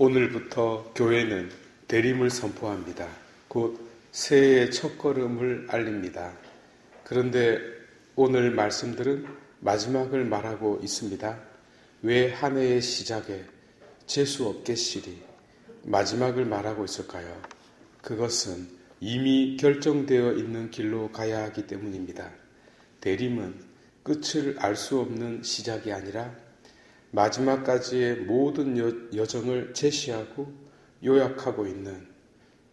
오늘부터 교회는 대림을 선포합니다. 곧 새해의 첫걸음을 알립니다. 그런데 오늘 말씀들은 마지막을 말하고 있습니다. 왜 한 해의 시작에 재수 없겠시리 마지막을 말하고 있을까요? 그것은 이미 결정되어 있는 길로 가야 하기 때문입니다. 대림은 끝을 알 수 없는 시작이 아니라 마지막까지의 모든 여정을 제시하고 요약하고 있는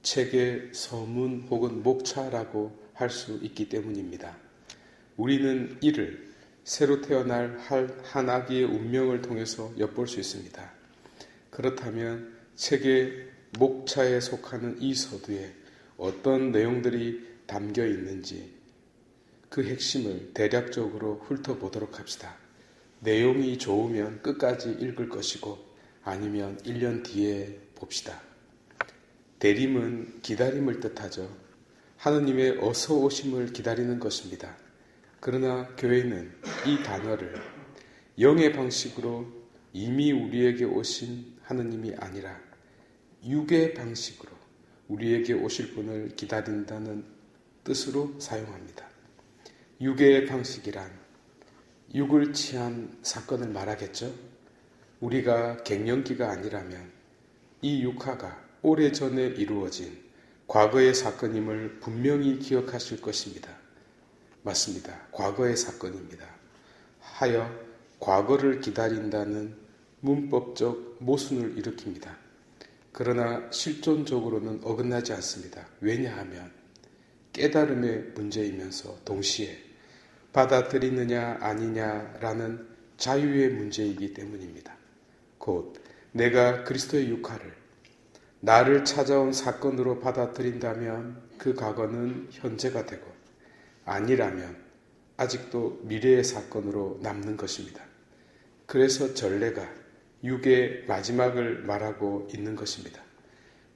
책의 서문 혹은 목차라고 할 수 있기 때문입니다. 우리는 이를 새로 태어날 한 아기의 운명을 통해서 엿볼 수 있습니다. 그렇다면 책의 목차에 속하는 이 서두에 어떤 내용들이 담겨 있는지 그 핵심을 대략적으로 훑어보도록 합시다. 내용이 좋으면 끝까지 읽을 것이고 아니면 1년 뒤에 봅시다. 대림은 기다림을 뜻하죠. 하느님의 어서 오심을 기다리는 것입니다. 그러나 교회는 이 단어를 영의 방식으로 이미 우리에게 오신 하느님이 아니라 육의 방식으로 우리에게 오실 분을 기다린다는 뜻으로 사용합니다. 육의 방식이란 육을 취한 사건을 말하겠죠. 우리가 갱년기가 아니라면 이 육하가 오래전에 이루어진 과거의 사건임을 분명히 기억하실 것입니다. 맞습니다. 과거의 사건입니다. 하여 과거를 기다린다는 문법적 모순을 일으킵니다. 그러나 실존적으로는 어긋나지 않습니다. 왜냐하면 깨달음의 문제이면서 동시에 받아들이느냐 아니냐라는 자유의 문제이기 때문입니다. 곧 내가 그리스도의 육화를 나를 찾아온 사건으로 받아들인다면 그 과거는 현재가 되고 아니라면 아직도 미래의 사건으로 남는 것입니다. 그래서 전례가 육의 마지막을 말하고 있는 것입니다.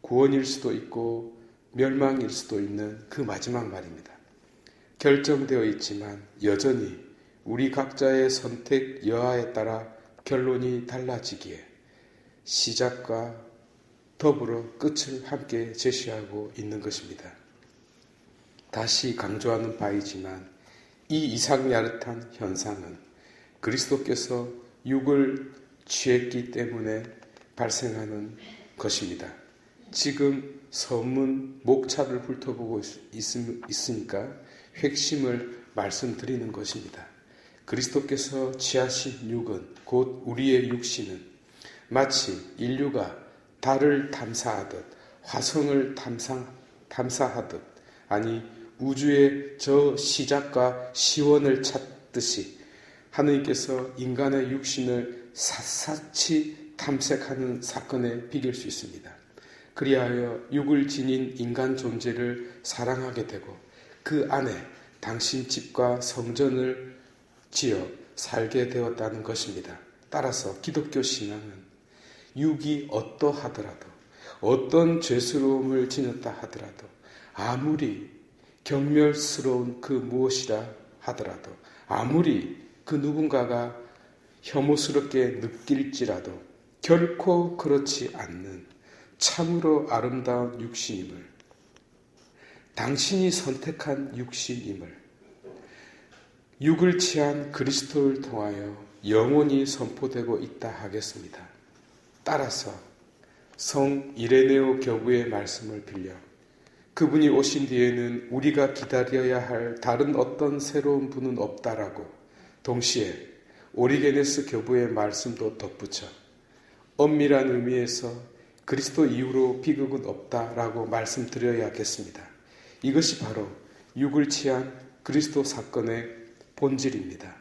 구원일 수도 있고 멸망일 수도 있는 그 마지막 말입니다. 결정되어 있지만 여전히 우리 각자의 선택 여하에 따라 결론이 달라지기에 시작과 더불어 끝을 함께 제시하고 있는 것입니다. 다시 강조하는 바이지만 이 이상야릇한 현상은 그리스도께서 육을 취했기 때문에 발생하는 것입니다. 지금 서문 목차를 훑어보고 있으니까 핵심을 말씀드리는 것입니다. 그리스도께서 취하신 육은 곧 우리의 육신은 마치 인류가 달을 탐사하듯 화성을 탐사하듯 아니 우주의 저 시작과 시원을 찾듯이 하느님께서 인간의 육신을 샅샅이 탐색하는 사건에 비길 수 있습니다. 그리하여 육을 지닌 인간 존재를 사랑하게 되고 그 안에 당신 집과 성전을 지어 살게 되었다는 것입니다. 따라서 기독교 신앙은 육이 어떠하더라도 어떤 죄스러움을 지녔다 하더라도 아무리 경멸스러운 그 무엇이라 하더라도 아무리 그 누군가가 혐오스럽게 느낄지라도 결코 그렇지 않는 참으로 아름다운 육신임을 당신이 선택한 육신임을 육을 취한 그리스도를 통하여 영원히 선포되고 있다 하겠습니다. 따라서 성 이레네오 교부의 말씀을 빌려 그분이 오신 뒤에는 우리가 기다려야 할 다른 어떤 새로운 분은 없다라고 동시에 오리게네스 교부의 말씀도 덧붙여 엄밀한 의미에서 그리스도 이후로 비극은 없다라고 말씀드려야겠습니다. 이것이 바로 육을 취한 그리스도 사건의 본질입니다.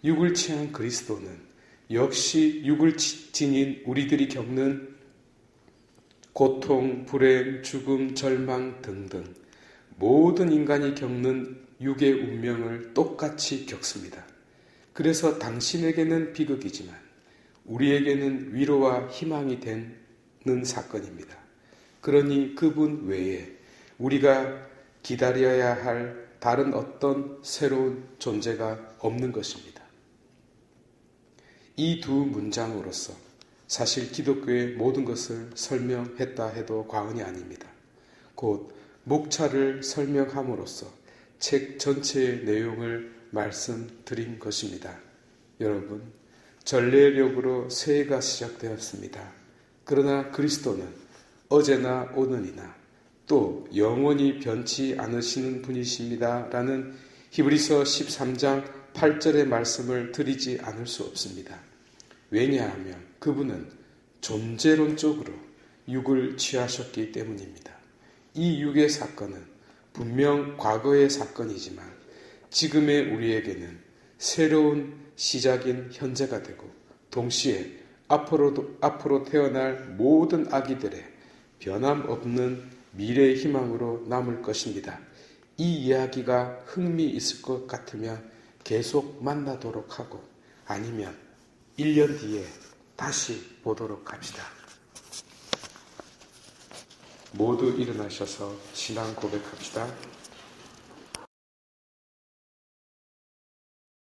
육을 취한 그리스도는 역시 육을 지닌 우리들이 겪는 고통, 불행, 죽음, 절망 등등 모든 인간이 겪는 육의 운명을 똑같이 겪습니다. 그래서 당신에게는 비극이지만 우리에게는 위로와 희망이 되는 사건입니다. 그러니 그분 외에 우리가 기다려야 할 다른 어떤 새로운 존재가 없는 것입니다. 이 두 문장으로서 사실 기독교의 모든 것을 설명했다 해도 과언이 아닙니다. 곧 목차를 설명함으로써 책 전체의 내용을 말씀드린 것입니다. 여러분, 전례력으로 새해가 시작되었습니다. 그러나 그리스도는 어제나 오늘이나 또 영원히 변치 않으시는 분이십니다. 라는 히브리서 13장 8절의 말씀을 드리지 않을 수 없습니다. 왜냐하면 그분은 존재론적으로 육을 취하셨기 때문입니다. 이 육의 사건은 분명 과거의 사건이지만 지금의 우리에게는 새로운 시작인 현재가 되고 동시에 앞으로 태어날 모든 아기들의 변함없는 미래의 희망으로 남을 것입니다. 이 이야기가 흥미있을 것 같으면 계속 만나도록 하고 아니면 1년 뒤에 다시 보도록 합시다. 모두 일어나셔서 신앙 고백합시다.